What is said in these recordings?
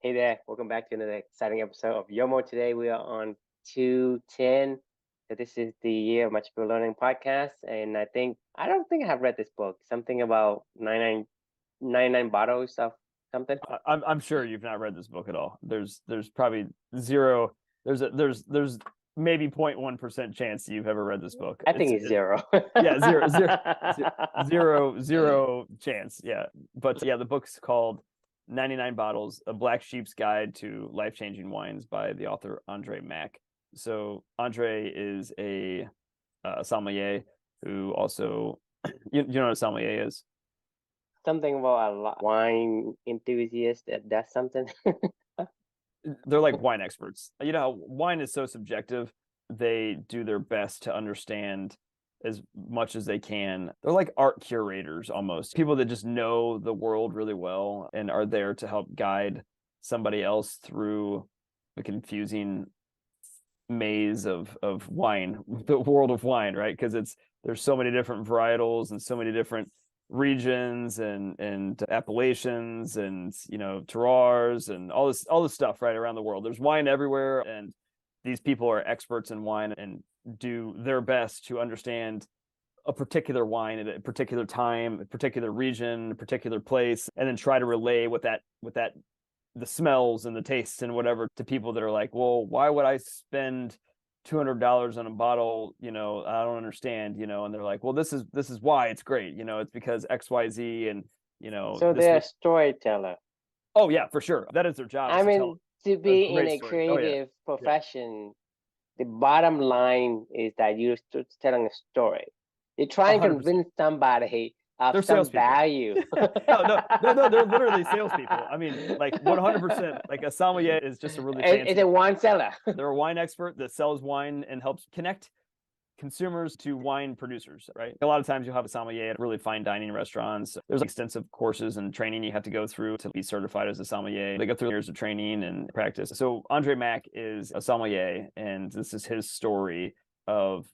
Hey there, welcome back to another exciting episode of YOMO Today. We are on 210. So this is the Year of Magical Learning podcast. And I don't think I have read this book. Something about 99 bottles of something. I'm sure you've not read this book at all. There's probably zero. There's maybe 0.1% chance that you've ever read this book. I think it's zero. Yeah, zero chance. Yeah, but yeah, the book's called 99 Bottles: A Black Sheep's Guide to Life-Changing Wines by the author Andre Mack. So Andre is a sommelier who also, you know what a sommelier is? Something about wine enthusiast. That's something. They're like wine experts. You know how wine is so subjective. They do their best to understand as much as they can. They're like art curators almost. People that just know the world really well and are there to help guide somebody else through the confusing maze of wine, the world of wine, right? Because there's so many different varietals and so many different regions and appellations and terroirs and all this stuff right around the world. There's wine everywhere, and these people are experts in wine and do their best to understand a particular wine at a particular time, a particular region, a particular place, and then try to relay with that the smells and the tastes and whatever to people that are like, well, why would I spend $200 on a bottle? I don't understand. And they're like, well, this is why it's great. It's because XYZ, and So they're a storyteller. Oh yeah, for sure. That is their job. I mean, to be in a story. Oh, yeah. creative profession, the bottom line is that you're telling a story. You try and 100%. convince somebody of They're some value. no, they're literally salespeople. I mean, like 100%. Like a sommelier is just a really fancy. It's a wine seller. They're a wine expert that sells wine and helps connect consumers to wine producers, right? A lot of times you'll have a sommelier at really fine dining restaurants. There's extensive courses and training you have to go through to be certified as a sommelier. They go through years of training and practice. So Andre Mack is a sommelier, and this is his story of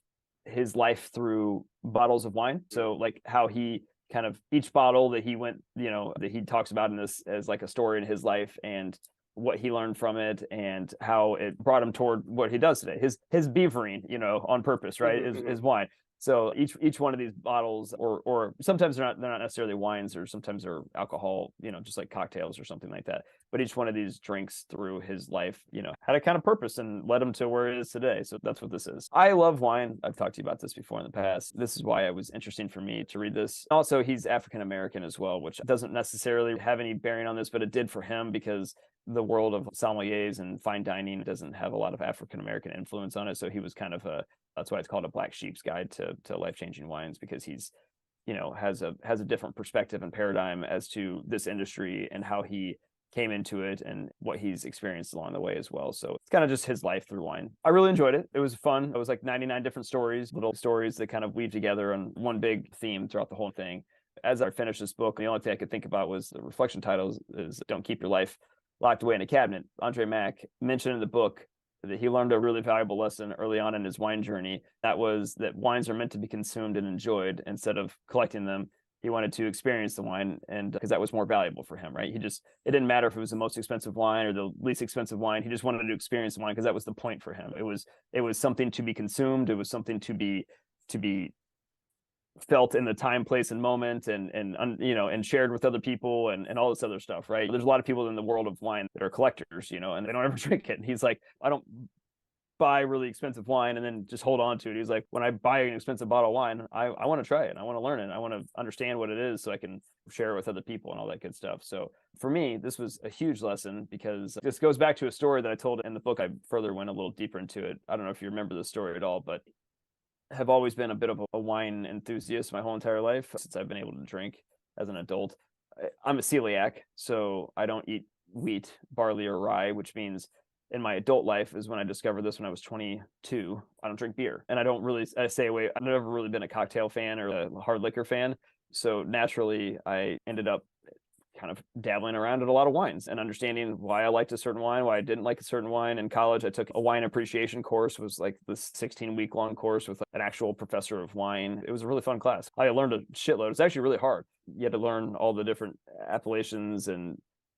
his life through bottles of wine. So like how he kind of each bottle that he went, that he talks about in this as like a story in his life and what he learned from it and how it brought him toward what he does today. His beavering, on purpose, right? Is wine. So each one of these bottles, or sometimes they're not necessarily wines, or sometimes they're alcohol, just like cocktails or something like that. But each one of these drinks through his life, had a kind of purpose and led him to where it is today. So that's what this is. I love wine. I've talked to you about this before in the past. This is why it was interesting for me to read this. Also, he's African American as well, which doesn't necessarily have any bearing on this, but it did for him because the world of sommeliers and fine dining doesn't have a lot of African American influence on it. So he was kind of that's why it's called a black sheep's guide to life-changing wines, because he's has a different perspective and paradigm as to this industry and how he came into it and what he's experienced along the way as well. So it's kind of just his life through wine. I really enjoyed it. It was fun. It was like 99 different stories, little stories that kind of weave together on one big theme throughout the whole thing. As I finished this book, the only thing I could think about was the reflection title is Don't Keep Your Life Locked Away in a Cabinet. Andre Mack mentioned in the book that he learned a really valuable lesson early on in his wine journey. That was that wines are meant to be consumed and enjoyed instead of collecting them. He wanted to experience the wine, and because that was more valuable for him, right? It didn't matter if it was the most expensive wine or the least expensive wine. He just wanted to experience the wine because that was the point for him. It was something to be consumed. It was something to be felt in the time, place, and moment, and shared with other people and all this other stuff, right? There's a lot of people in the world of wine that are collectors, and they don't ever drink it. And he's like, I don't buy really expensive wine and then just hold on to it. He's like, when I buy an expensive bottle of wine, I want to try it. I want to learn it. I want to understand what it is so I can share it with other people and all that good stuff. So for me, this was a huge lesson because this goes back to a story that I told in the book. I further went a little deeper into it. I don't know if you remember the story at all, but have always been a bit of a wine enthusiast my whole entire life since I've been able to drink as an adult. I'm a celiac, so I don't eat wheat, barley, or rye, which means in my adult life is when I discovered this when I was 22. I don't drink beer, and I stay away. I've never really been a cocktail fan or a hard liquor fan. So naturally, I ended up kind of dabbling around in a lot of wines and understanding why I liked a certain wine, why I didn't like a certain wine. In college, I took a wine appreciation course. It was like this 16-week-long course with an actual professor of wine. It was a really fun class. I learned a shitload. It's actually really hard. You had to learn all the different appellations and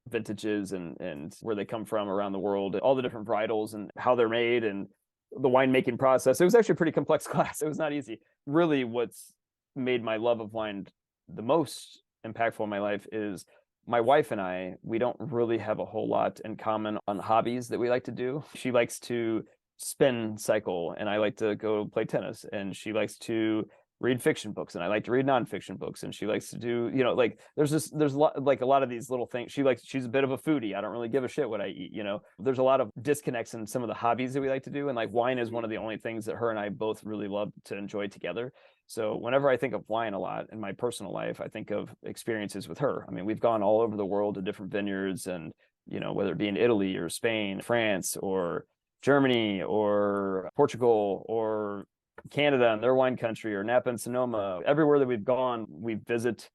vintages and where they come from around the world, all the different varietals and how they're made and the winemaking process. It was actually a pretty complex class. It was not easy. Really, what's made my love of wine the most impactful in my life is my wife and I, we don't really have a whole lot in common on hobbies that we like to do. She likes to spin cycle and I like to go play tennis, and she likes to read fiction books and I like to read nonfiction books, and she likes to do, like there's like a lot of these little things. She's a bit of a foodie. I don't really give a shit what I eat. There's a lot of disconnects in some of the hobbies that we like to do, and like wine is one of the only things that her and I both really love to enjoy together. So whenever I think of wine a lot in my personal life, I think of experiences with her. I mean, we've gone all over the world to different vineyards, and whether it be in Italy or Spain, France, or Germany or Portugal or Canada and their wine country, or Napa and Sonoma. Everywhere that we've gone, we visit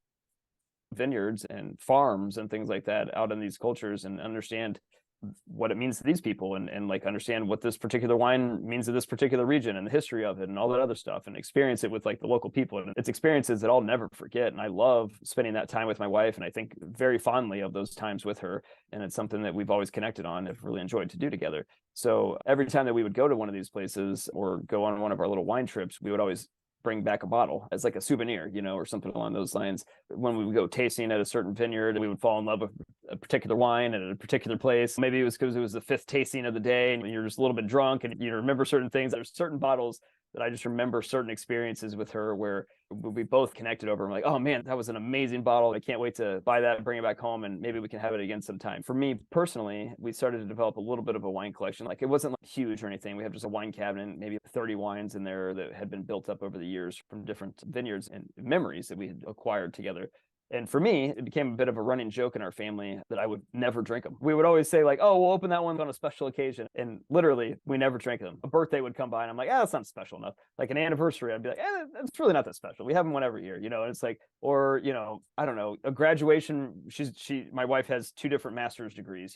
vineyards and farms and things like that out in these cultures and understand what it means to these people, and like understand what this particular wine means to this particular region and the history of it and all that other stuff, and experience it with like the local people. And it's experiences that I'll never forget. And I love spending that time with my wife, and I think very fondly of those times with her. And it's something that we've always connected on, have really enjoyed to do together. So every time that we would go to one of these places or go on one of our little wine trips, we would always bring back a bottle as like a souvenir, or something along those lines. When we would go tasting at a certain vineyard, we would fall in love with a particular wine at a particular place. Maybe it was because it was the fifth tasting of the day and you're just a little bit drunk and you remember certain things. There's certain bottles that I just remember certain experiences with her where we both connected over. I'm like, oh man, that was an amazing bottle. I can't wait to buy that and bring it back home, and maybe we can have it again sometime. For me personally, we started to develop a little bit of a wine collection. Like, it wasn't like huge or anything. We have just a wine cabinet, maybe 30 wines in there that had been built up over the years from different vineyards and memories that we had acquired together. And for me, it became a bit of a running joke in our family that I would never drink them. We would always say like, oh, we'll open that one on a special occasion. And literally, we never drank them. A birthday would come by and I'm like, that's not special enough. Like an anniversary, I'd be like, it's really not that special. We have them one every year, and it's like, or, I don't know, a graduation. My wife has 2 different master's degrees,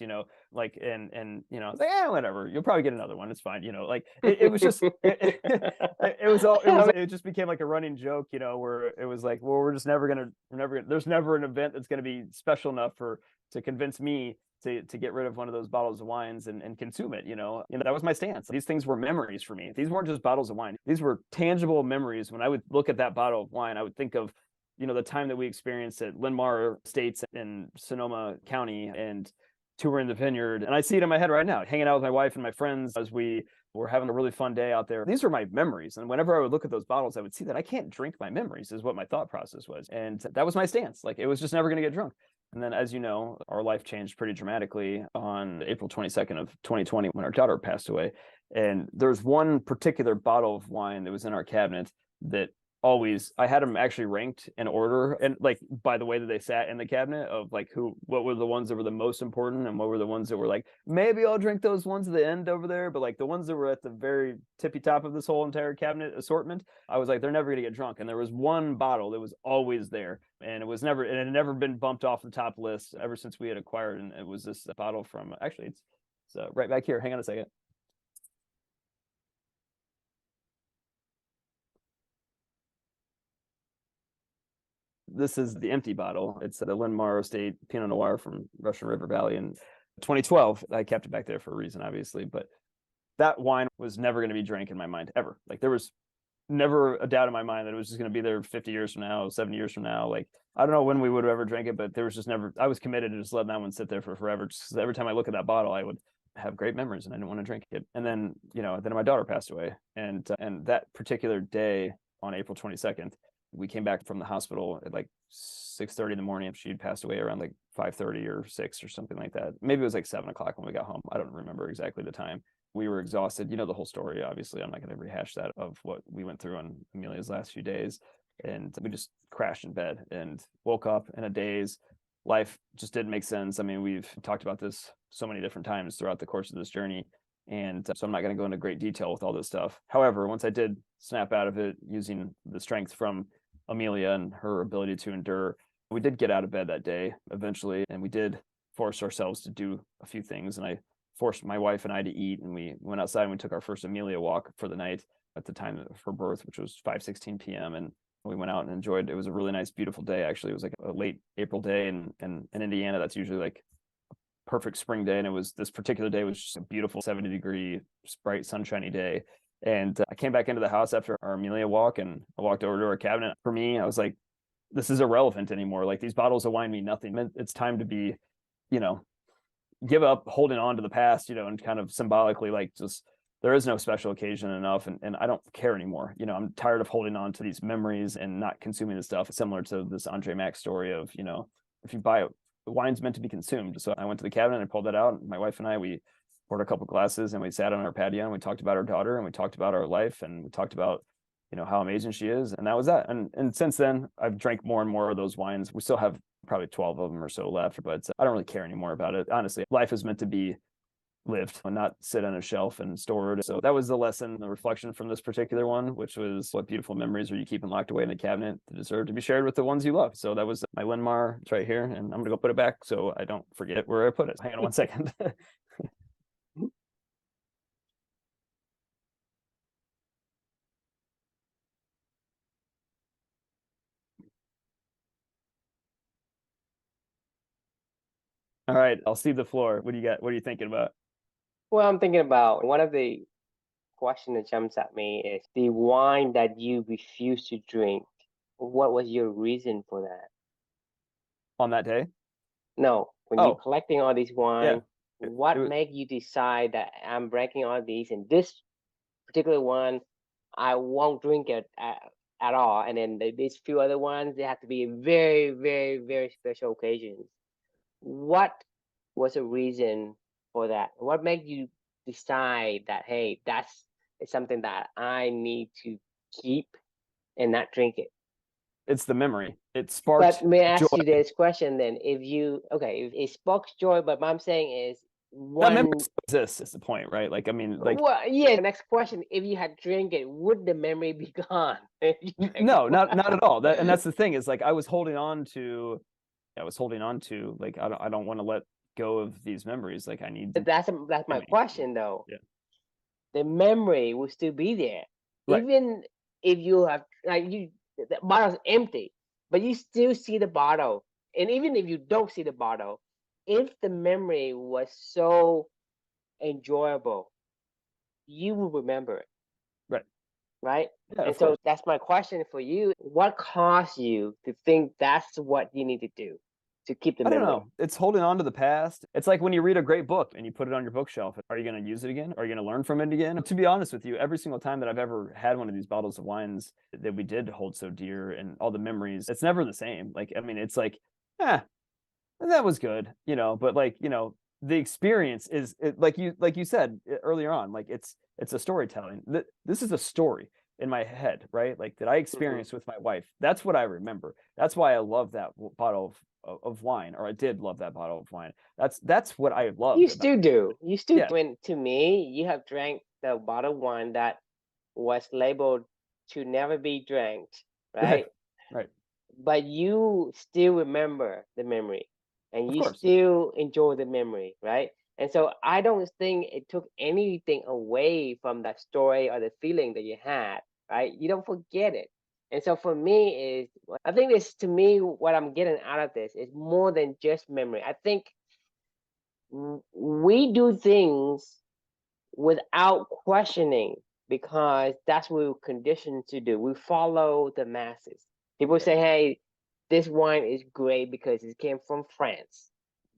like, and it's like, whatever, you'll probably get another one. It's fine. Like it was just, it just became like a running joke, where it was like, well, we're never going to, there's never an event that's going to be special enough to convince me to get rid of one of those bottles of wines and consume it. That was my stance. These things were memories for me. These weren't just bottles of wine. These were tangible memories. When I would look at that bottle of wine, I would think of, the time that we experienced at Linmar Estates in Sonoma County and touring the vineyard. And I see it in my head right now, hanging out with my wife and my friends as we were having a really fun day out there. These are my memories. And whenever I would look at those bottles, I would see that I can't drink my memories, is what my thought process was. And that was my stance. Like, it was just never going to get drunk. And then, as you know, our life changed pretty dramatically on April 22nd of 2020 when our daughter passed away. And there's one particular bottle of wine that was in our cabinet that I had them actually ranked in order, and like by the way that they sat in the cabinet, of like what were the ones that were the most important and what were the ones that were like, maybe I'll drink those ones at the end over there, but like the ones that were at the very tippy top of this whole entire cabinet assortment, I was like, they're never gonna get drunk. And there was one bottle that was always there, and it had never been bumped off the top list ever since we had acquired. And it was this bottle from, actually it's right back here. Hang on a second. This is the empty bottle. It's the Linmar Estate Pinot Noir from Russian River Valley in 2012. I kept it back there for a reason, obviously, but that wine was never going to be drank in my mind ever. Like, there was never a doubt in my mind that it was just going to be there 50 years from now, 70 years from now. Like, I don't know when we would have ever drank it, but there was just never, I was committed to just letting that one sit there for forever. Just because every time I look at that bottle, I would have great memories and I didn't want to drink it. And then, then my daughter passed away. And that particular day on April 22nd, we came back from the hospital at like 6:30 in the morning. She'd passed away around like 5:30 or 6 or something like that. Maybe it was like 7 o'clock when we got home. I don't remember exactly the time. We were exhausted. The whole story, obviously. I'm not going to rehash that, of what we went through on Amelia's last few days. And we just crashed in bed and woke up in a daze. Life just didn't make sense. I mean, we've talked about this so many different times throughout the course of this journey. And so I'm not going to go into great detail with all this stuff. However, once I did snap out of it using the strength from Amelia and her ability to endure, we did get out of bed that day eventually, and we did force ourselves to do a few things. And I forced my wife and I to eat, and we went outside and we took our first Amelia walk for the night at the time of her birth, which was 5:16 p.m. And we went out and enjoyed. It was a really nice, beautiful day. Actually, it was like a late April day, and in Indiana, that's usually like perfect spring day. And this particular day was just a beautiful 70-degree, bright, sunshiny day. And I came back into the house after our Amelia walk, and I walked over to our cabinet. For me, I was like, this is irrelevant anymore. Like, these bottles of wine mean nothing. It's time to be, give up holding on to the past, and kind of symbolically, like, just, there is no special occasion enough, and I don't care anymore. I'm tired of holding on to these memories and not consuming the stuff. Similar to this Andre Mack story of, if you buy it, the wine's meant to be consumed. So I went to the cabinet and I pulled that out. And my wife and I, we poured a couple glasses and we sat on our patio and we talked about our daughter and we talked about our life and we talked about, how amazing she is. And that was that. And since then, I've drank more and more of those wines. We still have probably 12 of them or so left, but I don't really care anymore about it. Honestly, life is meant to be lived and not sit on a shelf and stored. So that was the lesson, the reflection from this particular one, which was, what beautiful memories are you keeping locked away in the cabinet that deserve to be shared with the ones you love. So that was my Linmar. It's right here, and I'm gonna go put it back so I don't forget where I put it. Hang on one second. All right, I'll cede the floor. What do you got? What are you thinking about? Well, I'm thinking about one of the question that jumps at me is the wine that you refuse to drink. What was your reason for that? On that day? No, when you're Oh, collecting all these yeah. wine, It what was, made you decide that I'm drinking all these and this particular one, I won't drink it at all. And then these few other ones, they have to be very, very, very special occasions. What was the reason for that? What made you decide that, hey, that's something that I need to keep and not drink it? it's the memory. It But sparked may I joy. ask you this question then? If you, okay, if it sparks joy, but what I'm saying is That memory one, still exists, is the point, right? Like, I mean, like, well, yeah, the next question, if you had drink it, would the memory be gone? If you drank no, it? not at all. And that's the thing, is like, I was holding on to, like, I don't want to let go of these memories. Like, I need to That's my me. question though. Yeah. The memory will still be there. Right. Even if you have, like, the bottle's empty, but you still see the bottle. And even if you don't see the bottle, if the memory was so enjoyable, you will remember it, Right. right? Yeah, And of so course. that's my question for you. What caused you to think that's what you need to do to keep the I don't memory? know. It's holding on to the past. It's like when you read a great book and you put it on your bookshelf. Are you going to use it again? Are you going to learn from it again? To be honest with you, every single time that I've ever had one of these bottles of wines that we did hold so dear and all the memories, it's never the same. Like, I mean, it's like, eh, that was good, but like, the experience is like you said earlier on, like, it's a storytelling. This is a story in my head, right? Like, that I Hmm. experienced with my wife. That's what I remember. That's why I love that bottle of wine, or I did love that bottle of wine. That's what I You loved about still do. You still, yeah. when to me, you have drank the bottle of wine that was labeled to never be drank, Right. right? Right. But you still remember the memory and Of you course. still enjoy the memory, right? And so I don't think it took anything away from that story or the feeling that you had, right? You don't forget it. And so for me is, I think this, to me, what I'm getting out of this is more than just memory. I think we do things without questioning because that's what we're conditioned to do. We follow the masses. People Yeah. say, hey, this wine is great because it came from France.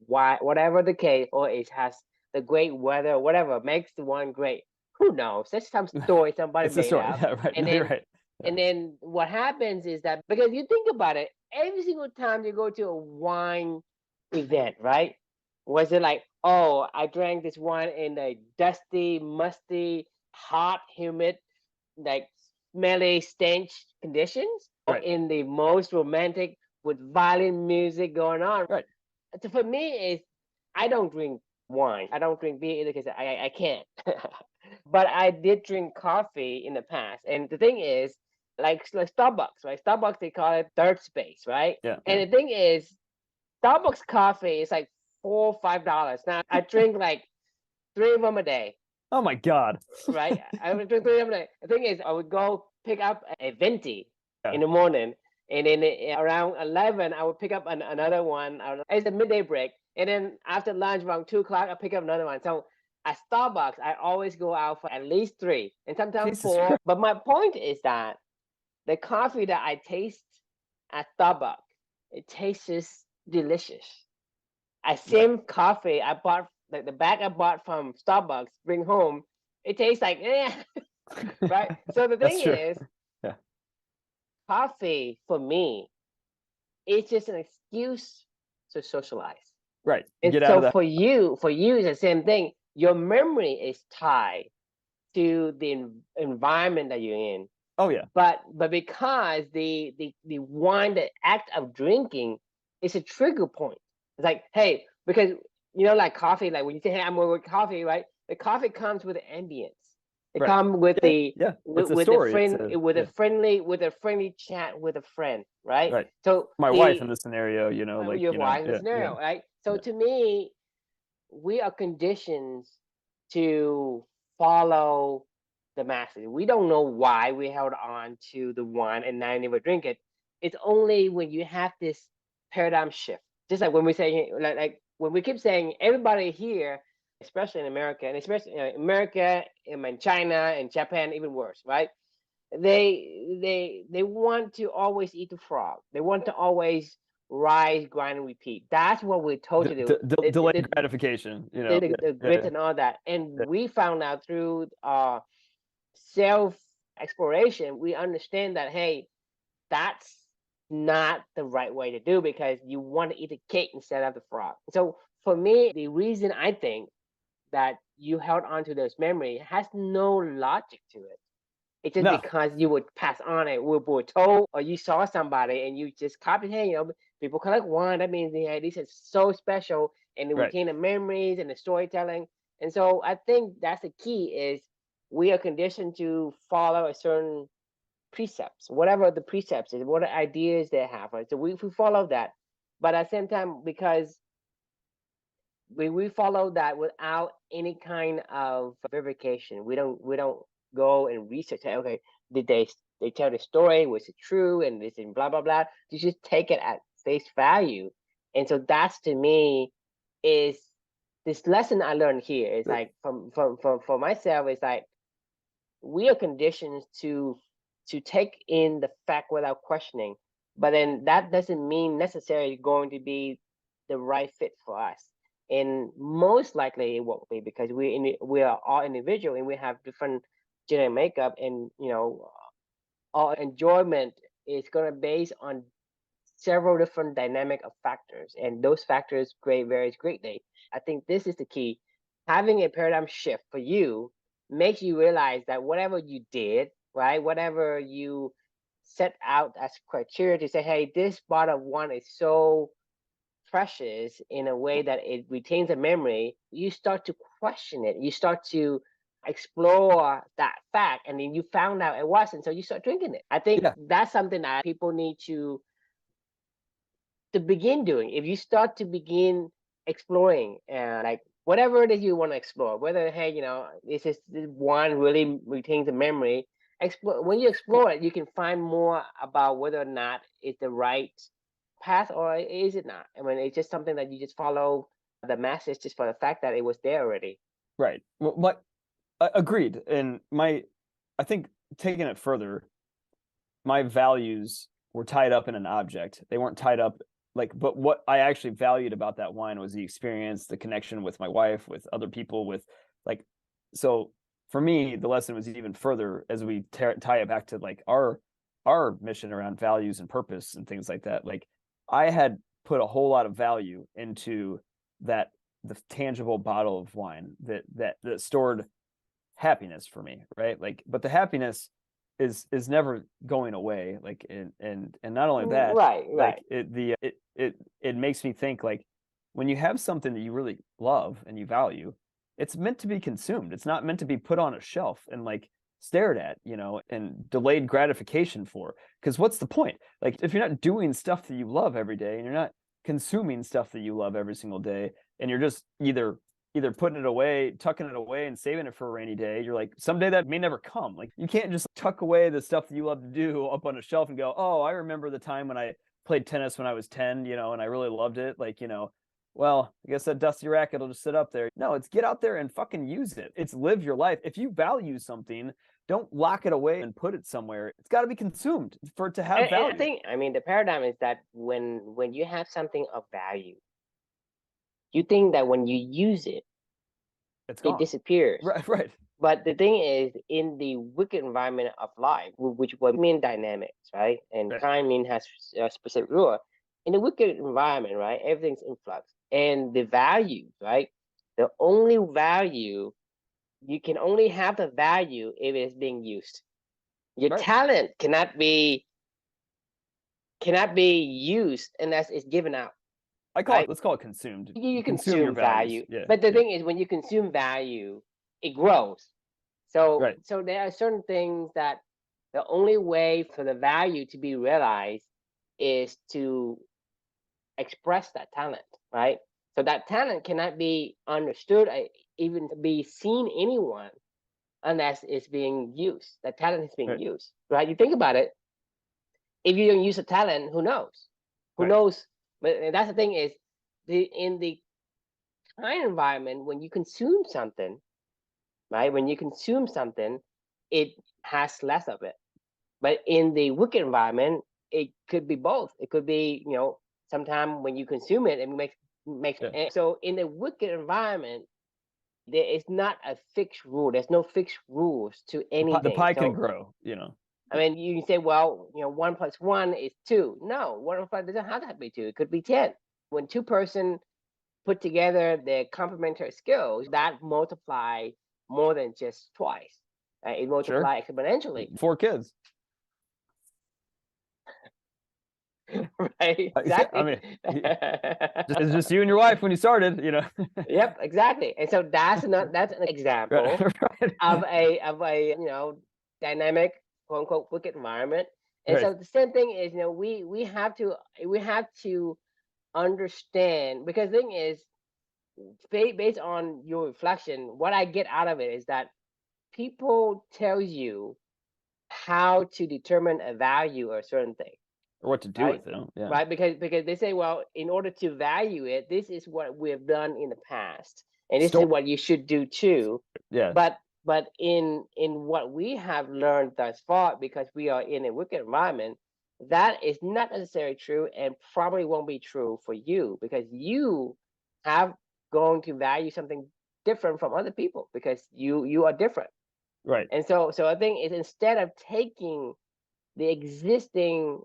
Why, whatever the case, or it has the great weather, whatever makes the wine great. Who knows? That's some story somebody It's a made story. up. Yeah, right. And No, you're then right. Yeah. and then what happens is that because you think about it, every single time you go to a wine event, right? Was it like, oh, I drank this wine in a dusty, musty, hot, humid, like smelly, stench conditions, or Right. in the most romantic with violin music going on? Right. So for me, is I don't drink wine. I don't drink beer either because I can't. But I did drink coffee in the past, and the thing is, like Starbucks, right? Starbucks, they call it third space, right? Yeah. And Yeah. the thing is, Starbucks coffee is like $4 or $5. Now I drink like three of them a day, Oh my God. right? I would drink three of them a day. The thing is, I would go pick up a venti Yeah. in the morning, and then around 11, I would pick up another one. It's a midday break, And then after lunch, around 2 o'clock, I pick up another one. So at Starbucks, I always go out for at least three and sometimes Jesus four. Christ. But my point is that the coffee that I taste at Starbucks, it tastes delicious. I Right. same coffee I bought, like the bag I bought from Starbucks, bring home, it tastes like right. So the That's thing true. is, Yeah. coffee for me, it's just an excuse to socialize. Right. And Get out of so the. for you, it's the same thing. Your memory is tied to the environment that you're in. Oh yeah. But because the wine, the act of drinking, is a trigger point. It's like, hey, because like coffee, like when you say, hey, I'm going with coffee, right? The coffee comes with the ambience. It Right. comes with Yeah. the Yeah. It's a with the story. It's friend, a with a yeah. friendly chat with a friend, right? Right. So My wife in the this scenario, like, your wife in the yeah, yeah, scenario, right? So yeah. to me, we are conditioned to follow the masses. We don't know why we held on to the one and now never drink it. It's only when you have this paradigm shift. Just like when we say, like when we keep saying everybody here, especially in America, and especially America and China and Japan, even worse, right? They want to always eat the frog. They want to always rise, grind, and repeat. That's what we're told to do. Delayed gratification, Yeah, The yeah, grit yeah. and all that. Yeah. And we found out through self exploration, we understand that, hey, that's not the right way to do, because you want to eat the cake instead of the frog. So for me, the reason I think that you held on to those memories has no logic to it. It's just No. because you would pass on it. We were told, or you saw somebody and you just copied. Hey, people collect wine. That means, hey, this is so special, and they Right. retain the memories and the storytelling. And so I think that's the key: is we are conditioned to follow a certain precepts, whatever the precepts is, what ideas they have. Right? So we follow that, but at the same time, because we follow that without any kind of verification. We don't go and research. Okay, did they tell the story? Was it true? And this and blah blah blah. You just take it at face value. And so that's, to me, is this lesson I learned here. Is like for myself. It's like we are conditioned to take in the fact without questioning, but then that doesn't mean necessarily going to be the right fit for us. And most likely it won't be, because we are all individual and we have different genetic makeup, and our enjoyment is going to base on several different dynamic of factors, and those factors varies greatly. I think this is the key. Having a paradigm shift for you makes you realize that whatever you did, right, whatever you set out as criteria to say, hey, this bottle of wine is so precious in a way that it retains a memory, you start to question it. You start to explore that fact, and then you found out it wasn't, so you start drinking it. I think Yeah. that's something that people need to begin doing. If you start to begin exploring, like whatever it is you want to explore, whether, hey, this one really retains a memory. Explore. When you explore it, you can find more about whether or not it's the right path, or is it not. I mean, it's just something that you just follow the message just for the fact that it was there already. Right. Well, agreed. And I think taking it further, my values were tied up in an object. They weren't tied up but what I actually valued about that wine was the experience, the connection with my wife, with other people, with like, so for me, the lesson was even further as we tie it back to like our mission around values and purpose and things like that. Like I had put a whole lot of value into the tangible bottle of wine that stored happiness for me, right? Like, but the happiness is never going away. Like, and not only that, Right, like right. it makes me think like when you have something that you really love and you value, it's meant to be consumed. It's not meant to be put on a shelf and like stared at, and delayed gratification for. Because what's the point? Like, if you're not doing stuff that you love every day and you're not consuming stuff that you love every single day, and you're just either putting it away, tucking it away and saving it for a rainy day, you're like, someday that may never come. Like, you can't just tuck away the stuff that you love to do up on a shelf and go, oh, I remember the time when I played tennis when I was 10, and I really loved it. Like, well, I guess that dusty racket will just sit up there. No, it's get out there and fucking use it. It's live your life. If you value something, don't lock it away and put it somewhere. It's got to be consumed for it to have And I value. think, I mean, the paradigm is that when you have something of value, you think that when you use it, It's it gone. disappears. Right, right. But the thing is, in the wicked environment of life, which would mean dynamics, right? And Right. kind mean has a specific rule. In the wicked environment, right, everything's in flux. And the values, right? The only value, you can only have the value if it's being used. Your Right. talent cannot be used unless it's given out. Right? Let's call it consumed. You Consume your consume values. value. Yeah. But the Yeah. thing is, when you consume value, it grows. So Right. so there are certain things that the only way for the value to be realized is to express that talent, right? So that talent cannot be understood, even be seen anyone unless it's being used. That talent is being Right. used, right? You think about it. If you don't use a talent, who knows? Who Right. knows? But that's the thing is, in the kind environment, when you consume something, right? When you consume something, it has less of it. But in the wicked environment, it could be both. It could be, sometimes when you consume it, it makes. Yeah. And so in the wicked environment, there is not a fixed rule. There's no fixed rules to The anything. pie can So grow. I mean, you can say, well, 1 plus 1 is 2. No, 1 plus 1 doesn't have to be 2. It could be 10. When two-person put together their complementary skills, that multiply more than just twice. It Sure. multiply exponentially. 4 kids. Right? I Exactly. mean, it's just you and your wife when you started. Yep, exactly. And so that's an example Right. of a dynamic, quote unquote, wicked environment. And Right. so the same thing is, we have to understand, because the thing is, based on your reflection, what I get out of it is that people tell you how to determine a value or a certain thing, Or what to do right? with it. Yeah. Right, because they say, well, in order to value it, this is what we have done in the past, and this is Store. what you should do too. Yeah. But in what we have learned thus far, because we are in a wicked environment, that is not necessarily true, and probably won't be true for you, because you have going to value something different from other people, because you are different. Right. And so I think it's, instead of taking the existing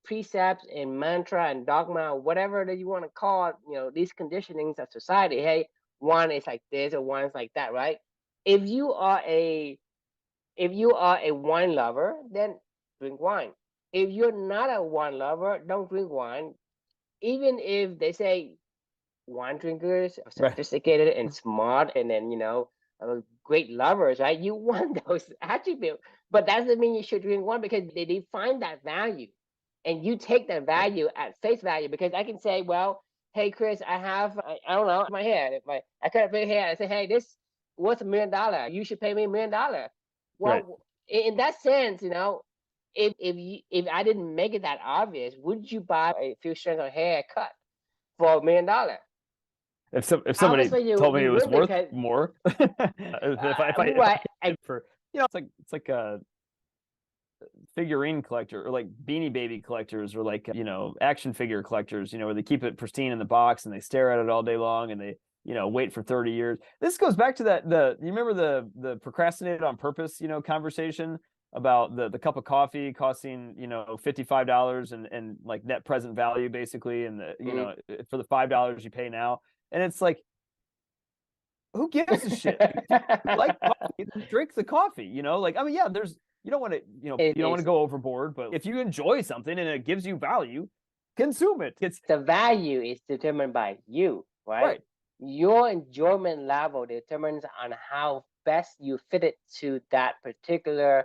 precepts and mantra and dogma, or whatever that you want to call it, these conditionings of society. Hey, one is like this or one is like that, right? If you are a wine lover, then drink wine. If you're not a wine lover, don't drink wine. Even if they say wine drinkers are Right. sophisticated and smart, and then great lovers, right? You want those attributes, but that doesn't mean you should drink wine, because they define that value, and you take that value at face value. Because I can say, well, hey Chris, I don't know, my hair. If I cut up my hair, I say, hey, this worth $1 million. You should pay me $1 million. Right. Well, in that sense, if I didn't make it that obvious, would you buy a few strands of hair cut for $1 million? If somebody Obviously, you told me it you was would, worth because more, if right. I did for it's like a figurine collector, or like Beanie Baby collectors, or like action figure collectors, where they keep it pristine in the box and they stare at it all day long, and they wait for 30 years. This goes back to you remember the procrastinated on purpose conversation about the cup of coffee costing $55 and like net present value basically, and for the $5 you pay now. And it's like, who gives a shit? Like coffee, drink the coffee. Like, I mean, yeah, you don't want to you don't want to go overboard, but if you enjoy something and it gives you value, consume it. It's the value is determined by you, right? right. Your enjoyment level determines on how best you fit it to that particular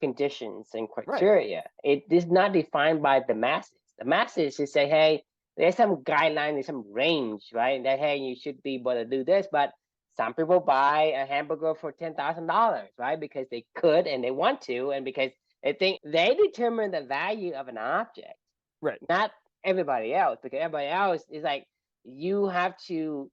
conditions and Right. criteria. It is not defined by the masses. The masses just say, hey, there's some guideline, there's some range, right? That, hey, you should be able to do this. But some people buy a hamburger for $10,000, right? Because they could and they want to, and because they think they determine the value of an object, Right. not everybody else, because everybody else is like, you have to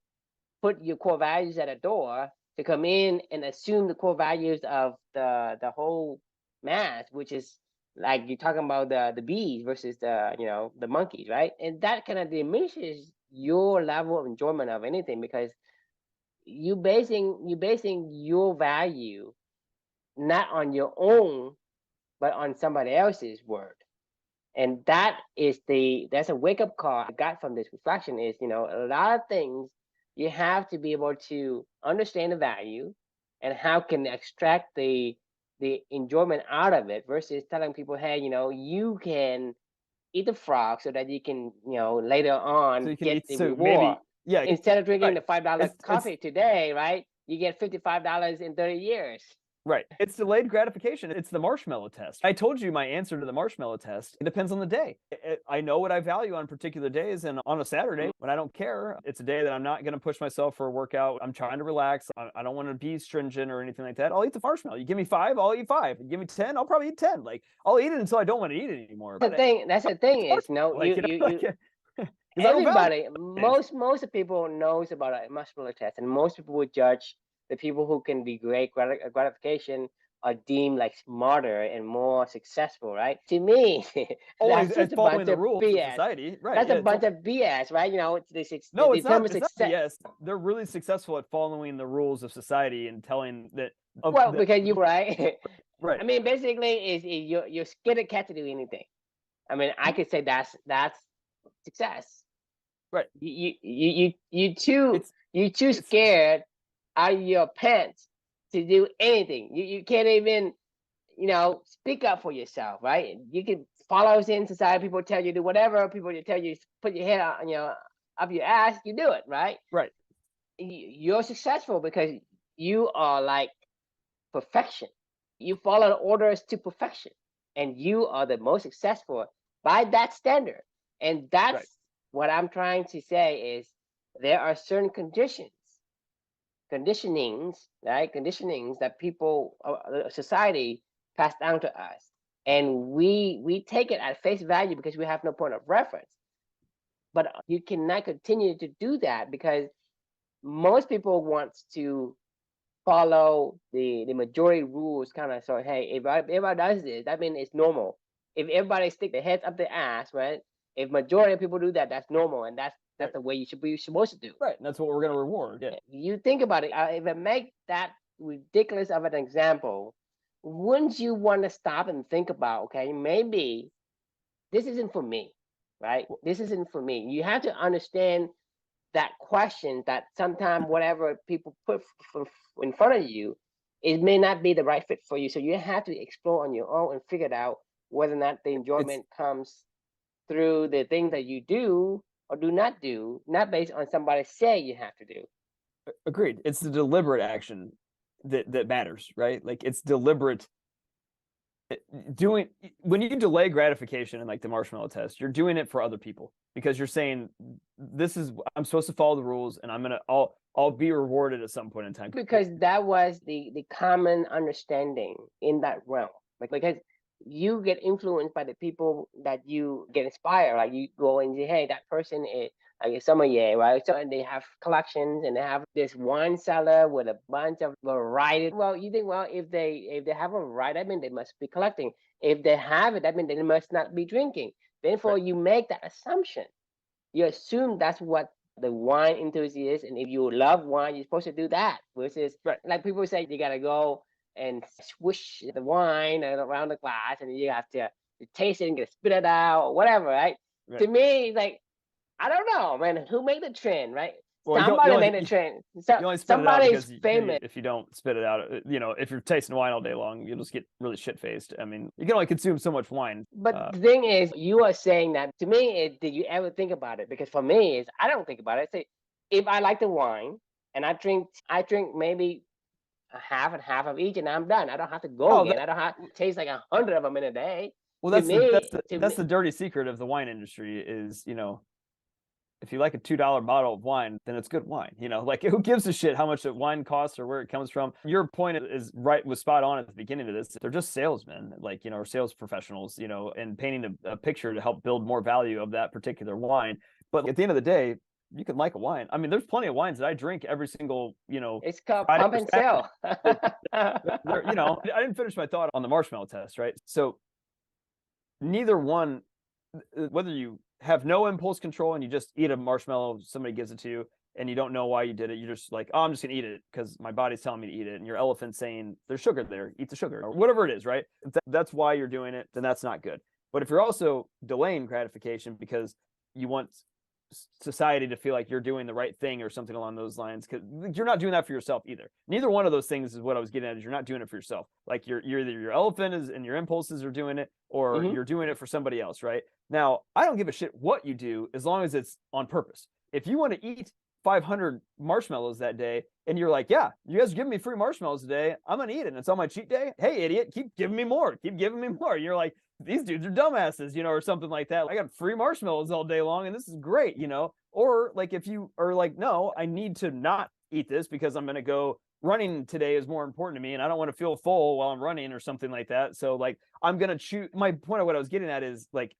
put your core values at a door to come in and assume the core values of the whole mass, which is like you're talking about the bees versus the monkeys, right? And that kind of diminishes your level of enjoyment of anything, because you basing your value not on your own but on somebody else's word. And that's a wake-up call I got from this reflection is, a lot of things you have to be able to understand the value and how can extract the enjoyment out of it, versus telling people, hey, you can eat the frog so that you can, later So on you can get eat, the so reward. maybe, yeah, Instead of drinking right. the $5 It's coffee today, right? You get $55 in 30 years. right. It's delayed gratification. It's the marshmallow test. I told you my answer to the marshmallow test. It depends on the day. I know what I value on particular days. And on a Saturday, when I don't care, it's a day that I'm not going to push myself for a workout. I'm trying to relax. I don't want to be stringent or anything like that. I'll eat the marshmallow. You give me 5, I'll eat 5. You give me 10, I'll probably eat 10. Like, I'll eat it until I don't want to eat it anymore. The thing, that's the thing is, Like, you because I don't value everybody, most of people knows about a muscular test, and most people would judge the people who can be great gratification are deemed like smarter and more successful, right? To me, always that's as just a following bunch the of rules of BS. society. Right. That's a Yeah. bunch of BS, right? No, The it's term not. of It's not success. BS. They're really successful at following the rules of society and telling that. Well, because you're right. Right. I mean, basically, is you're scared of cat to do anything. I mean, I could say that's success. Right. It's You too it's scared out of your pants to do anything. You can't even speak up for yourself, right? You can follow in society. People tell you to do whatever. People tell you put your head on up your ass. You do it, right? right. You're successful because you are like perfection. You follow the orders to perfection, and you are the most successful by that standard. And that's Right. what I'm trying to say is there are certain conditionings that people, society, pass down to us, and we take it at face value because we have no point of reference. But you cannot continue to do that, because most people want to follow the majority rules, kind of. So hey, if everybody does this, that means it's normal. If everybody stick their heads up their ass, right? If majority of people do that, that's normal, and that's Right. the way you're supposed to do. Right. And that's what we're going to reward. Yeah. You think about it. If I make that ridiculous of an example, wouldn't you want to stop and think about, okay, maybe this isn't for me, right? This isn't for me. You have to understand that question, that sometimes whatever people put in front of you, it may not be the right fit for you. So you have to explore on your own and figure it out whether or not the It's enjoyment comes through the things that you do or do not do, not based on somebody say you have to do. agreed. It's the deliberate action that matters, right? Like, it's deliberate. Doing when you delay gratification in like the marshmallow test, you're doing it for other people, because you're saying I'm supposed to follow the rules, and I'll be rewarded at some point in time. Because that was the common understanding in that realm. Like, because you get influenced by the people that you get inspired. Like, you go and say, hey, that person is like a sommelier, right? So, and they have collections, and they have this wine cellar with a bunch of variety. Well, you think, well, if they have a variety, I mean, they must be collecting. If they have it, I mean, they must not be drinking. Therefore, Right. you make that assumption. You assume that's what the wine enthusiast, and if you love wine, you're supposed to do that. Versus, Right. like people say, you gotta go and swish the wine around the glass, and you have to taste it and get spit it out or whatever, right? Right. To me, it's like, I don't know, man. Who made the trend, right? Well, Somebody made the trend. So you only spit it out somebody's because famous. if you don't spit it out, if you're tasting wine all day long, you'll just get really shit faced. I mean, you can only consume so much wine. But the thing is, you are saying that to me. Did you ever think about it? Because for me, is I don't think about it. I say, if I like the wine and I drink maybe a half and half of each, and I'm done. I don't have to go Oh, again. I don't have to taste like 100 of them in a day. well, To that's the me, that's the dirty secret of the wine industry is, If you like a $2 bottle of wine, then it's good wine. Like who gives a shit how much the wine costs or where it comes from? Your point is right, was spot on at the beginning of this. They're just salesmen, like, or sales professionals, and painting a picture to help build more value of that particular wine. But at the end of the day, you can like a wine. I mean, there's plenty of wines that I drink every single, It's called Friday pump or and Saturday. sell. I didn't finish my thought on the marshmallow test, right? So neither one, whether you have no impulse control and you just eat a marshmallow, somebody gives it to you, and you don't know why you did it. You're just like, oh, I'm just gonna eat it because my body's telling me to eat it. And your elephant saying there's sugar there, eat the sugar, or whatever it is, right? If that's why you're doing it, then that's not good. But if you're also delaying gratification because you want society to feel like you're doing the right thing or something along those lines, because you're not doing that for yourself either. Neither one of those things is what I was getting at. Is you're not doing it for yourself. Like you're either your elephant is and your impulses are doing it, or Mhm. you're doing it for somebody else, right? Now, I don't give a shit what you do as long as it's on purpose. If you want to eat 500 marshmallows that day and you're like, yeah, you guys are giving me free marshmallows today, I'm gonna eat it and it's on my cheat day. Hey, idiot, keep giving me more, keep giving me more. You're like, these dudes are dumbasses, or something like that. I got free marshmallows all day long and this is great, Or like if you are like, no, I need to not eat this because I'm gonna go running today is more important to me and I don't want to feel full while I'm running or something like that. So like I'm gonna choose. My point of what I was getting at is like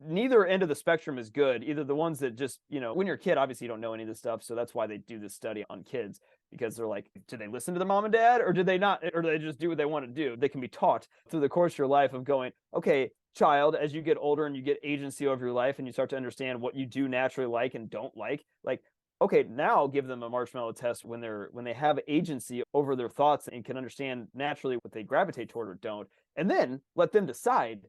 neither end of the spectrum is good. Either the ones that just, when you're a kid, obviously you don't know any of this stuff. So that's why they do this study on kids, because they're like, do they listen to their mom and dad or do they not? Or do they just do what they want to do? They can be taught through the course of your life of going, okay, child, as you get older and you get agency over your life and you start to understand what you do naturally like and don't like, okay, now give them a marshmallow test when they have agency over their thoughts and can understand naturally what they gravitate toward or don't. And then let them decide,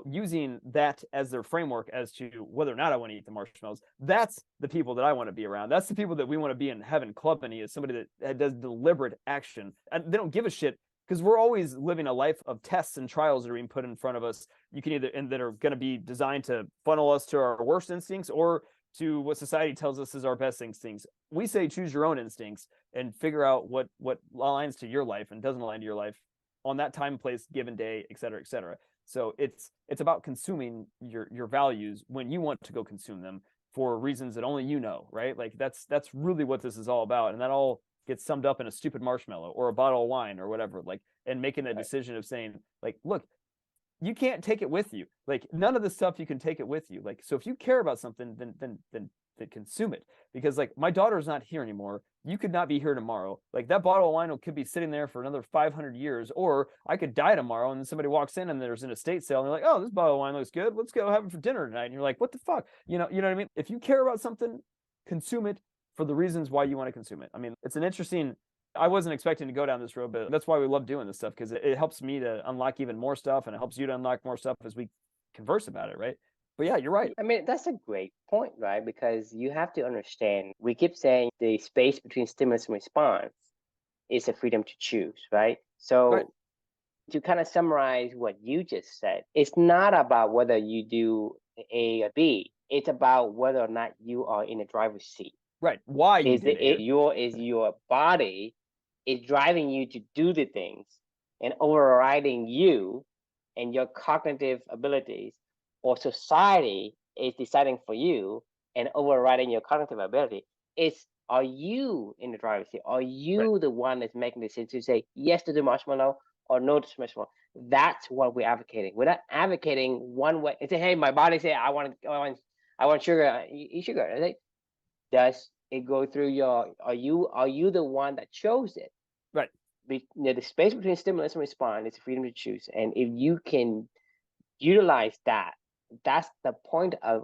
using that as their framework as to whether or not I want to eat the marshmallows. That's the people that I want to be around. That's the people that we want to be in heaven company, is somebody that does deliberate action. And they don't give a shit, because we're always living a life of tests and trials that are being put in front of us. You can either, and that are going to be designed to funnel us to our worst instincts or to what society tells us is our best instincts. We say choose your own instincts and figure out what aligns to your life and doesn't align to your life on that time, place, given day, et cetera, et cetera. So it's about consuming your values when you want to go consume them for reasons that only you know, right? Like that's really what this is all about, and that all gets summed up in a stupid marshmallow or a bottle of wine or whatever. Like, and making a decision of saying, like, look, you can't take it with you. Like none of the stuff you can take it with you. Like, so if you care about something, then consume it. Because like my daughter's not here anymore. You could not be here tomorrow. Like that bottle of wine could be sitting there for another 500 years, or I could die tomorrow and then somebody walks in and there's an estate sale and they're like, oh, this bottle of wine looks good. Let's go have it for dinner tonight. And you're like, what the fuck? You know what I mean? If you care about something, consume it for the reasons why you want to consume it. I mean, it's an interesting, I wasn't expecting to go down this road, but that's why we love doing this stuff, because it helps me to unlock even more stuff and it helps you to unlock more stuff as we converse about it, right? But yeah, you're right. I mean, that's a great point, right? Because you have to understand, we keep saying the space between stimulus and response is a freedom to choose, right? So Right. to kind of summarize what you just said, it's not about whether you do A or B. It's about whether or not you are in the driver's seat. Right. Why you Is did it. your body is driving you to do the things and overriding you and your cognitive abilities, or society is deciding for you and overriding your cognitive ability? Are you in the driver's seat? Are Right. you the one that's making the decision to say yes to the marshmallow or no to the marshmallow? That's what we're advocating. We're not advocating one way and say, hey, my body say I want sugar, eat sugar. Like, does it go through your, are you the one that chose it? Right. The space between stimulus and response is freedom to choose. And if you can utilize that, that's the point of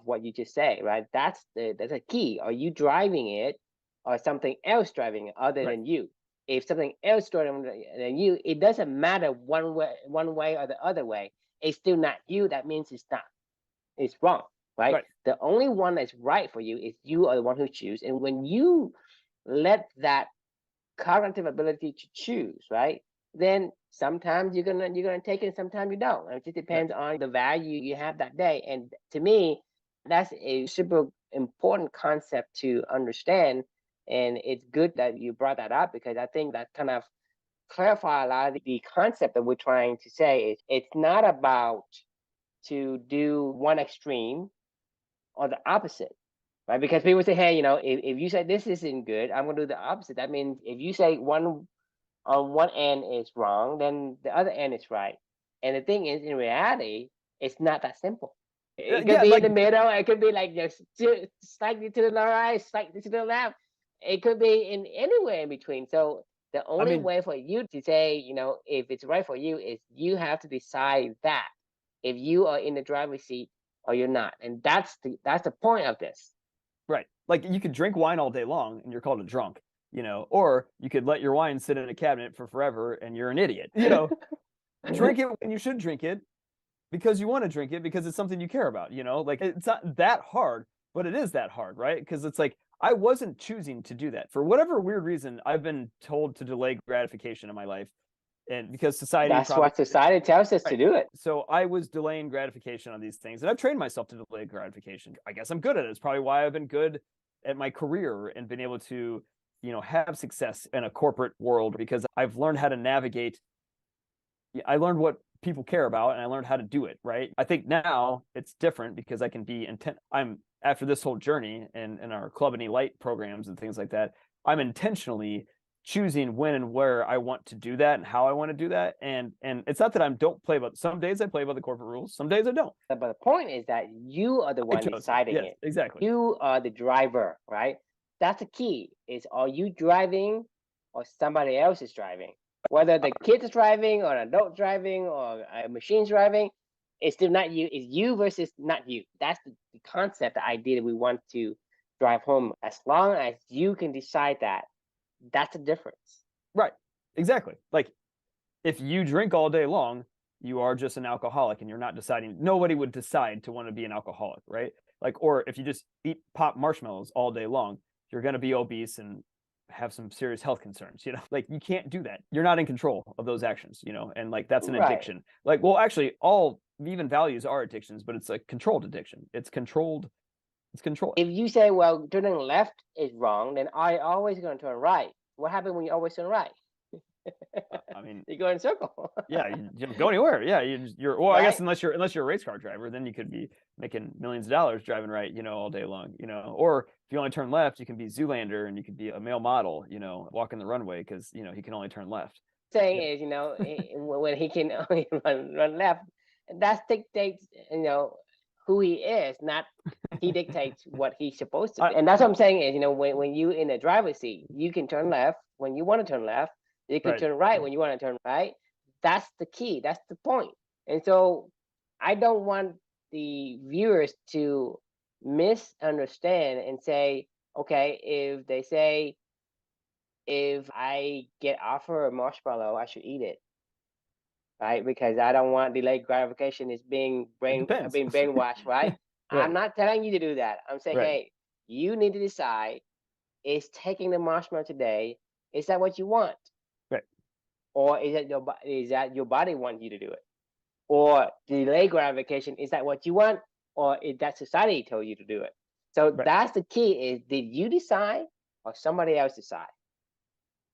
what you just say, right? That's a key. Are you driving it, or something else driving it other Right. than you? If something else driving than you, it doesn't matter one way or the other way. It's still not you. That means it's wrong, right? Right. The only one that's right for you is you are the one who choose. And when you let that cognitive ability to choose, right, then sometimes you're gonna take it, sometimes you don't. It just Right. depends on the value you have that day. And to me, that's a super important concept to understand. And it's good that you brought that up, because I think that kind of clarify a lot of the concept that we're trying to say. Is it's not about to do one extreme or the opposite. right? Because people say, hey, if you say this isn't good, I'm gonna do the opposite. That means if you say one on one end is wrong, then the other end is right. And the thing is, in reality, it's not that simple. It could Yeah, be in like the middle. It could be like just slightly to the right, slightly to the left. It could be in anywhere in between. So the I only mean, way for you to say, if it's right for you, is you have to decide that if you are in the driver's seat or you're not, and that's the point of this. right. Like you could drink wine all day long and you're called a drunk, or you could let your wine sit in a cabinet for forever and you're an idiot. Drink it when you should drink it because you want to drink it because it's something you care about, like it's not that hard, but it is that hard, right? Because it's like I wasn't choosing to do that. For whatever weird reason, I've been told to delay gratification in my life. And because society That's probably what society tells us to right. do it. So I was delaying gratification on these things, and I've trained myself to delay gratification. I guess I'm good at it. It's probably why I've been good at my career and been able to, have success in a corporate world because I've learned how to navigate. I learned what people care about, and I learned how to do it. Right. I think now it's different because I can be intent. I'm after this whole journey and in our Club and Elite programs and things like that. I'm intentionally choosing when and where I want to do that and how I want to do that. And it's not that I don't play about some days I play by the corporate rules, some days I don't. But the point is that you are the I one chose. deciding Yes, it. exactly. You are the driver, right? That's the key. Is are you driving or somebody else is driving? Whether the kid is driving or an adult driving or a machine's driving, it's still not you. It's you versus not you. That's the concept, the idea that we want to drive home. As long as you can decide that, that's the difference. Right. Exactly. Like if you drink all day long, you are just an alcoholic and you're not deciding. Nobody would decide to want to be an alcoholic, right? Like, or if you just eat pop marshmallows all day long, you're going to be obese and have some serious health concerns, like you can't do that. You're not in control of those actions, and like that's an Right. addiction. Like, well, actually, all even values are addictions, but it's a controlled addiction. It's controlled. It's controlled. If you say, well, turning left is wrong, then I always going to turn right. What happens when you always turn right? I mean, you go in a circle. yeah, you don't go anywhere. Yeah, you're well, I guess Right? unless you're a race car driver, then you could be making millions of dollars driving right, all day long, Or if you only turn left, you can be Zoolander and you could be a male model, walking the runway because he can only turn left. Saying Yeah. is, when he can only run left, that dictates, who he is, not he dictates what he's supposed to. And that's what I'm saying is, when you in the driver's seat, you can turn left when you want to turn left. You can Right. turn right when you want to turn right. That's the key. That's the point. And so I don't want the viewers to misunderstand and say, okay, if they say if I get offered a marshmallow, I should eat it, right? Because I don't want delayed gratification is being It depends. brainwashed, right? I'm Right. not telling you to do that. I'm saying, Right. hey, you need to decide: is taking the marshmallow today, is that what you want, Right. or is that your body wants you to do it, or delayed gratification, is that what you want, or is that society told you to do it? So Right. that's the key: is did you decide or somebody else decide?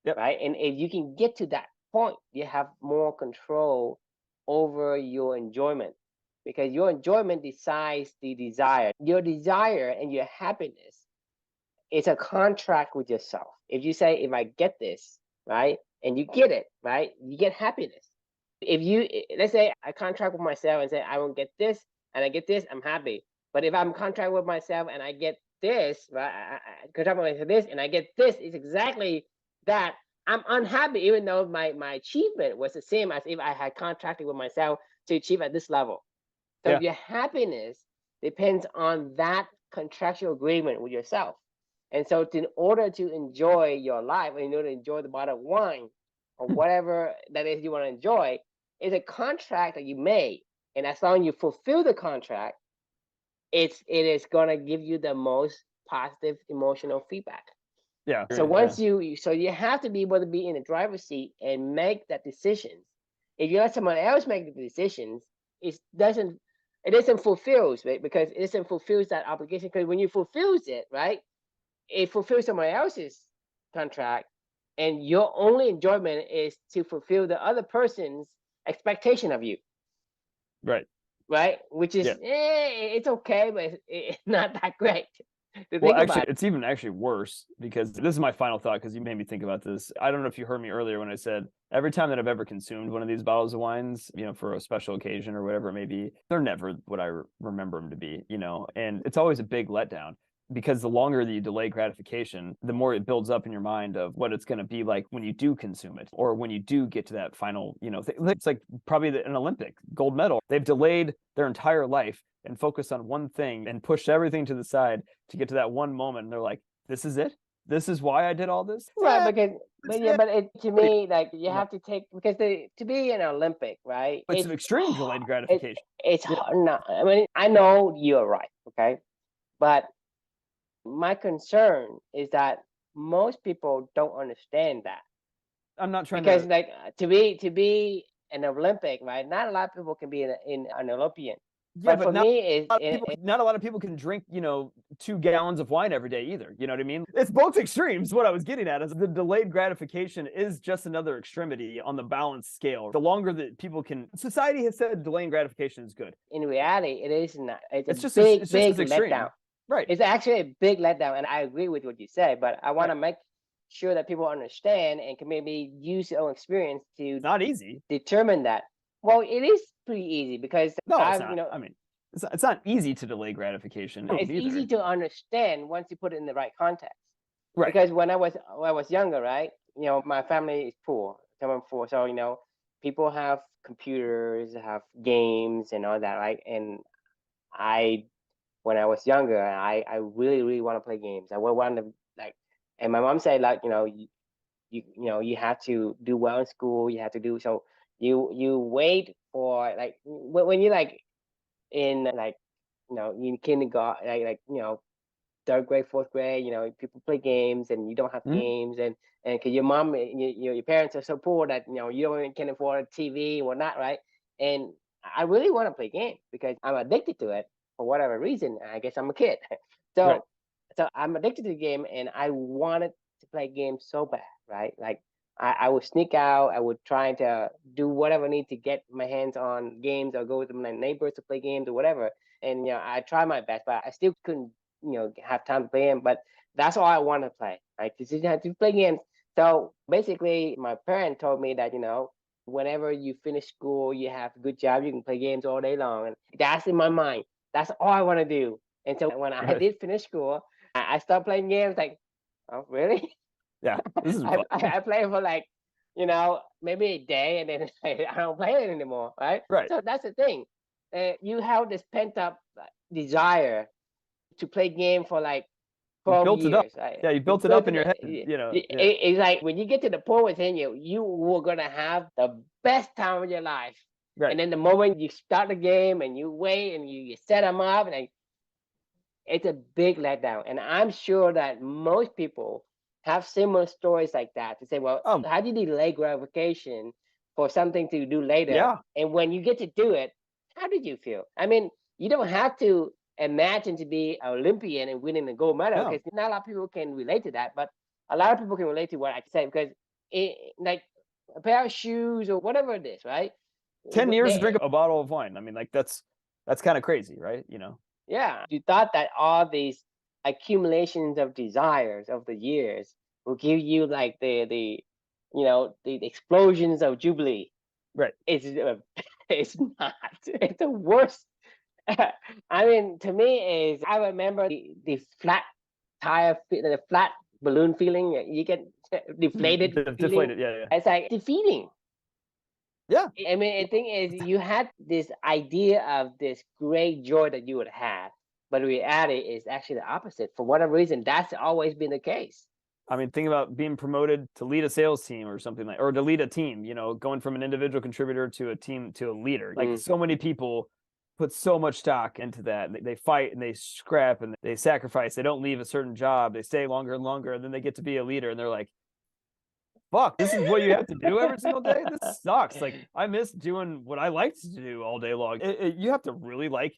Yep. Right? And if you can get to that point, you have more control over your enjoyment, because your enjoyment decides the desire. Your desire and your happiness is a contract with yourself. If you say, if I get this, right, and you get it, right, you get happiness. If you, let's say I contract with myself and say, I won't get this and I get this, I'm happy. But if I'm contract with myself and I get this, right, I contract with myself this and I get this, it's exactly that. I'm unhappy, even though my achievement was the same as if I had contracted with myself to achieve at this level. So Yeah. your happiness depends on that contractual agreement with yourself. And so, in order to enjoy your life, in order to enjoy the bottle of wine or whatever that is you want to enjoy, is a contract that you made. And as long as you fulfill the contract, it is gonna give you the most positive emotional feedback. Yeah. So Yeah. you have to be able to be in the driver's seat and make that decisions. If you let someone else make the decisions, it doesn't fulfills, right? Because it doesn't fulfills that obligation. Because when you fulfills it, right, it fulfills someone else's contract, and your only enjoyment is to fulfill the other person's expectation of you, Right. right? Which is, Yeah. it's okay, but it's not that great. to Well, think actually, about it. it's even actually worse because this is my final thought because you made me think about this. I don't know if you heard me earlier when I said every time that I've ever consumed one of these bottles of wines, for a special occasion or whatever it may be, they're never what I remember them to be, and it's always a big letdown because the longer that you delay gratification, the more it builds up in your mind of what it's going to be like when you do consume it or when you do get to that final, it's like probably an Olympic gold medal. They've delayed their entire life and focused on one thing and pushed everything to the side to get to that one moment. And they're like, this is it? This is why I did all this? Right, Yeah, because that's but yeah, it. but to me, like you You know, have to take because to be an Olympic, right? it's an extreme delayed It's gratification. it's Yeah. hard. No, I mean I know you're right, okay, but my concern is that most people don't understand that I'm not trying because to, like to be an Olympic, right? Not a lot of people can be in an Olympian, yeah, but but for me, is not a lot of people can drink, 2 gallons of wine every day either. You know what I mean? It's both extremes. What I was getting at is the delayed gratification is just another extremity on the balance scale. The longer that people can, society has said delaying gratification is good. in reality, it is not. It's a It's just big as extreme. letdown. Right. It's actually a big letdown, and I agree with what you say. But I want Right. to make sure that people understand and can maybe use their own experience to It's not easy. determine that. Well, it is pretty easy because No, it's I've, not. I mean, it's not easy to delay gratification it's easy either. to understand once you put it in the right context. Right. Because when I was younger, right? My family is poor. I'm poor, so people have computers, have games, and all that, right? And I when I was younger, I really really want to play games. I would want to like, and my mom said like you have to do well in school. You have to do so. You wait for like when you like in like in kindergarten like third grade, fourth grade. People play games and you don't have Mhm. games and cause your mom, your parents are so poor that you don't even can afford a TV and whatnot, right? And I really want to play games because I'm addicted to it for whatever reason. I guess I'm a kid, Right. so I'm addicted to the game and I wanted to play games so bad, right? Like I would sneak out, I would try to do whatever I need to get my hands on games or go with my neighbors to play games or whatever. And I try my best, but I still couldn't have time to play them. But that's all I want to play. Right? Just have to play games. So basically, my parent told me that whenever you finish school, you have a good job, you can play games all day long, and that's in my mind. That's all I want to do. And so when I Right. did finish school, I stopped playing games. Like, oh really? Yeah. This is I, fun. I I play for like maybe a day, and then I don't play it anymore. Right? Right. So that's the thing. You have this pent up desire to play game for like You 12 built it up. years. Right? Yeah, you You built it up built in it. your head. Yeah. It's like when you get to the point within you, you were gonna have the best time of your life. And Right. then the moment you start the game and you wait and you set them up, and like, it's a big letdown. And I'm sure that most people have similar stories like that to say, well, Oh, how do you delay gratification for something to do later? yeah. And when you get to do it, how did you feel? I mean, you don't have to imagine to be an Olympian and winning the gold medal No. because not a lot of people can relate to that, but a lot of people can relate to what I say because like a pair of shoes or whatever it is, right? 10 years to They, drink a bottle of wine. I mean, like that's kind of crazy, right? Yeah, you thought that all these accumulations of desires of the years will give you like the explosions of jubilee. Right. It's it's not. It's the worst. I mean, to me, is I remember the flat tire, the flat balloon feeling. You get deflated feeling. Deflated. Yeah, yeah. It's like defeating. Yeah. I mean, the thing is, you had this idea of this great joy that you would have, but the reality is actually the opposite. For whatever reason, that's always been the case. I mean, think about being promoted to lead a sales team or something or to lead a team, going from an individual contributor to a team to a leader. Like Mm. so many people put so much stock into that. They fight and they scrap and they sacrifice. They don't leave a certain job. They stay longer and longer, and then they get to be a leader and they're like, fuck, this is what you have to do every single day. This sucks. Like I miss doing what I liked to do all day long. You have to really like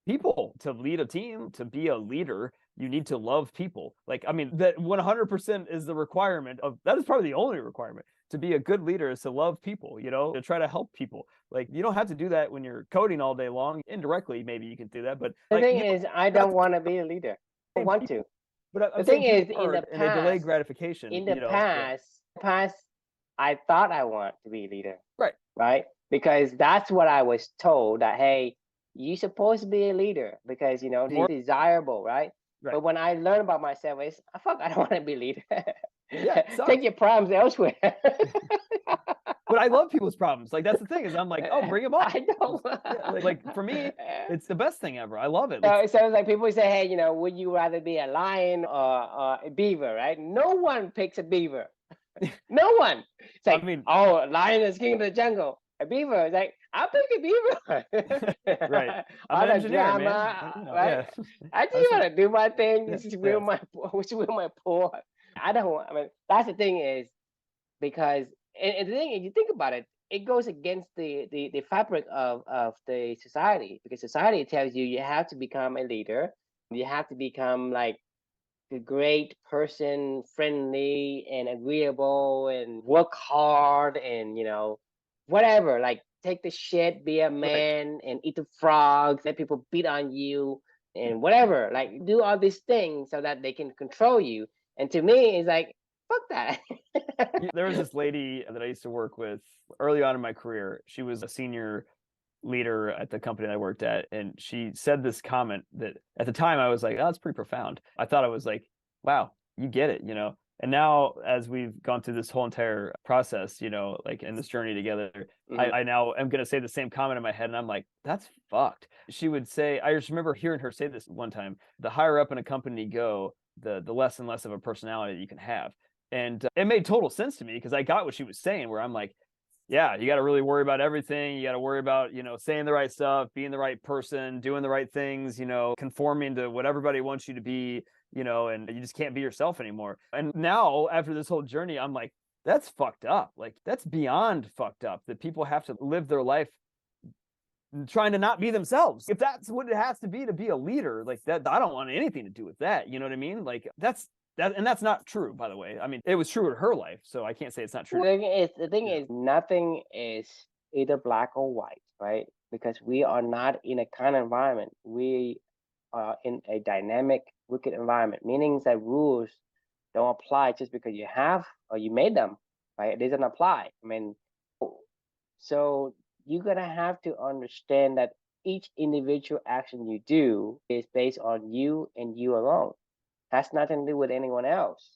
people to lead a team, to be a leader. You need to love people. Like, I mean, that 100% is the requirement of that is probably the only requirement. to be a good leader is to love people, to try to help people. Like, you don't have to do that when you're coding all day long. Indirectly, maybe you can do that, but The like, thing you is, I don't have don't to want to be a leader. I don't train want people. to. But The I'm thing saying people is, are, and they delay gratification, in the Yeah. past, I thought I want to be a leader, Right. right? Because that's what I was told that, hey, you're supposed to be a leader because, More, it's desirable, right? right. But when I learned about myself, it's, fuck, I don't want to be a leader. Yeah, it Take sucks. your problems elsewhere. But I love people's problems. Like, that's the thing is I'm like, oh, bring them on. I don't. Yeah, like for me, it's the best thing ever. I love it. So Like, it sounds like people say, hey, would you rather be a lion or a beaver, right? No one picks a beaver. No one. It's I like, mean, oh, a lion is king of the jungle. A beaver is like, I'll pick a beaver. right. I'm All an the engineer, man. drama, Yeah. right? I I just was, want to do my thing. yeah, This is yeah. my poor. I don't want. I mean, that's the thing is because, and the thing, if you think about it, it goes against the fabric of the society because society tells you you have to become a leader, you have to become like a great person, friendly and agreeable, and work hard, and whatever. Like take the shit, be a Right. man, and eat the frogs. Let people beat on you, and whatever. Like do all these things so that they can control you. And to me, it's like fuck that. There was this lady that I used to work with early on in my career. She was a senior leader at the company I worked at, and she said this comment that at the time I was like, oh, that's pretty profound. I thought I was like, wow, you get it, And now as we've gone through this whole entire process, like in this journey together, Mhm. I now am going to say the same comment in my head, and I'm like, that's fucked. She would say, I just remember hearing her say this one time, the higher up in a company you go, the less and less of a personality that you can have. And it made total sense to me because I got what she was saying, where I'm like, yeah, you got to really worry about everything. You got to worry about, saying the right stuff, being the right person, doing the right things, conforming to what everybody wants you to be, and you just can't be yourself anymore. And now, after this whole journey, I'm like, that's fucked up. Like, that's beyond fucked up that people have to live their life trying to not be themselves. If that's what it has to be a leader, like that, I don't want anything to do with that. You know what I mean? Like, that's not true, by the way. I mean, it was true in her life, so I can't say it's not true. The thing is, nothing is either black or white, right? Because we are not in a kind of environment. We are in a dynamic, wicked environment, meaning that rules don't apply just because you have or you made them, right? It doesn't apply. I mean, so you're gonna have to understand that each individual action you do is based on you and you alone. Has nothing to do with anyone else.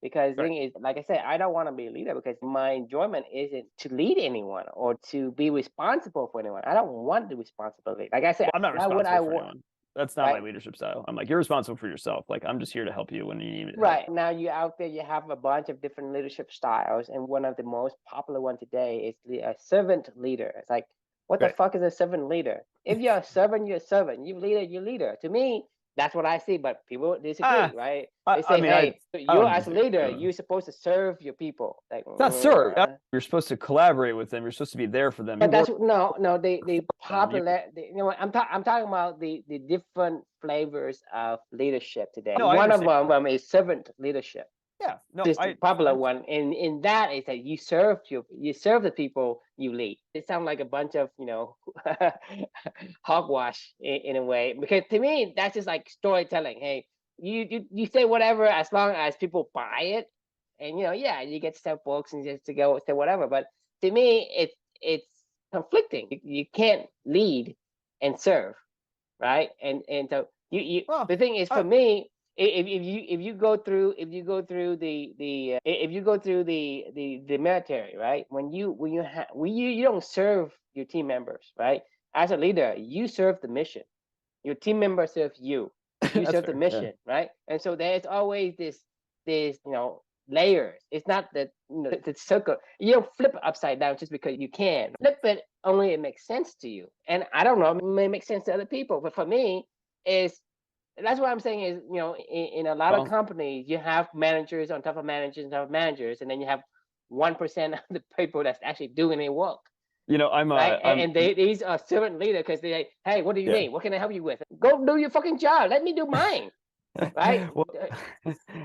Because the Right. thing is, like I said, I don't want to be a leader because my enjoyment isn't to lead anyone or to be responsible for anyone. I don't want the responsibility. Like I said, Well, I'm not why would I responsible for want? anyone. That's not my Right, leadership style. I'm like, you're responsible for yourself. Like, I'm just here to help you when you need help. right. Now you're out there, you have a bunch of different leadership styles, and one of the most popular one today is a servant leader. It's like, what the Right. fuck is a servant leader? If you're a servant, you're a servant. You leader, you leader. To me, that's what I see, but people disagree, Ah, right? I, They I say, mean, I, hey, I you don't as a disagree. leader, you're supposed to serve your people. Like, It's not sir. You're supposed to collaborate with them. You're supposed to be there for them. but You work that's no, the for them. popular. I'm talking about the different flavors of leadership today. No, I One of understand. them is servant leadership. Yeah. No, This the popular I one, and in that is that you serve the people you lead. It sounds like a bunch of hogwash in a way, because to me that's just like storytelling. Hey, you say whatever as long as people buy it, and yeah, you get to sell books and just to go say whatever. But to me, it's conflicting. You can't lead and serve, right? And so well, the thing is, I, for me, if you go through the military, right? You don't serve your team members, right? As a leader, you serve the mission. Your team members serve you. You that's serve the fair. Yeah. mission, right? And so there's always this layers. It's not the circle. You don't flip it upside down just because you can. Flip it only it makes sense to you. And I don't know, it may make sense to other people, but for me, is that's what I'm saying is, in a lot of Well, companies, you have managers on top of managers on top of managers, and then you have 1% of the people that's actually doing their work, right? And these are servant leader because they like, hey, what do you yeah. need? What can I help you with? Go do your fucking job. Let me do mine. Right? Well,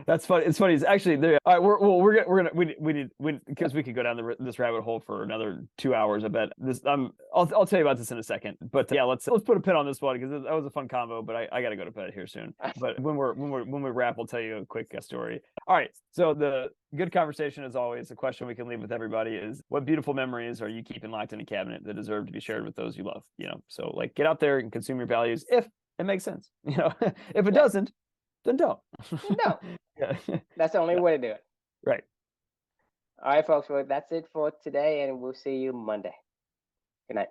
that's funny. It's funny. It's actually there. All right, we're gonna we need because we could go down this rabbit hole for another 2 hours. I bet this. I'll tell you about this in a second. But yeah, let's put a pin on this one because that was a fun combo. But I got to go to bed here soon. But when we wrap, I'll tell you a quick story. All right. So the good conversation, as always, the question we can leave with everybody is: what beautiful memories are you keeping locked in a cabinet that deserve to be shared with those you love? So like get out there and consume your values if it makes sense. If it doesn't, then don't. No, Yeah. that's the only way to do it. Right. All right, folks. Well, that's it for today, and we'll see you Monday. Good night.